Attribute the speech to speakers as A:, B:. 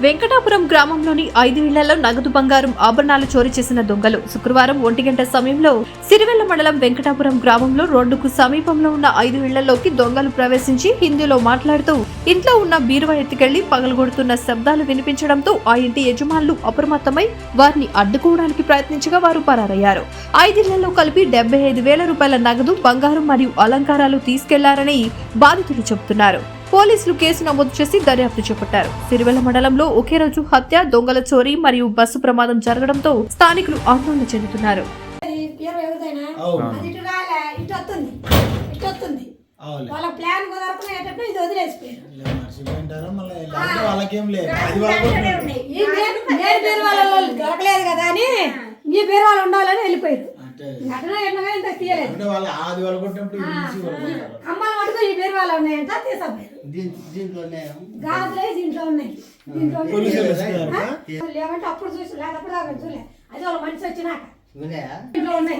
A: వెంకటాపురం గ్రామంలోని 5 ఇళ్లలో నగదు బంగారం ఆభరణాలు చోరీ చేసిన దొంగలు శుక్రవారం 1 గంట సమయంలో సిరివెల్ల మండలం వెంకటాపురం గ్రామంలో రోడ్డుకు సమీపంలో ఉన్న 5 ఇళ్లలోకి దొంగలు ప్రవేశించి హిందీలో మాట్లాడుతూ ఇంట్లో ఉన్న బీరువా ఎత్తుకెళ్లి పగలగొడుతున్న శబ్దాలు వినిపించడంతో ఆ ఇంటి యజమానులు అప్రమత్తమై వారిని అడ్డుకోవడానికి ప్రయత్నించగా వారు పరారయ్యారు. 5 ఇళ్లలో కలిపి 75,000 రూపాయల నగదు బంగారం మరియు అలంకారాలు తీసుకెళ్లారని బాధితులు చెబుతున్నారు. పోలీసులు కేసు నమోదు చేసి దర్యాప్తు చేపట్టారు. సిరివెల్ల మండలంలో ఒకే రోజు హత్య, దొంగల చోరీ మరియు బస్సు ప్రమాదం జరగడంతో స్థానికులు ఆందోళన చెందుతున్నారు.
B: ఈ బీరువాలు ఉండాలని వెళ్ళిపోయారు. అమ్మాయి మటుకు ఈ బీరువాలు ఉన్నాయంట తీసపోయారు. దీంట్లో ఉన్నాయి లేవంటే అప్పుడు చూసి లేదప్పుడు చూడలే. అది వాళ్ళ మనిషి వచ్చినాక ఇంట్లో ఉన్నాయి.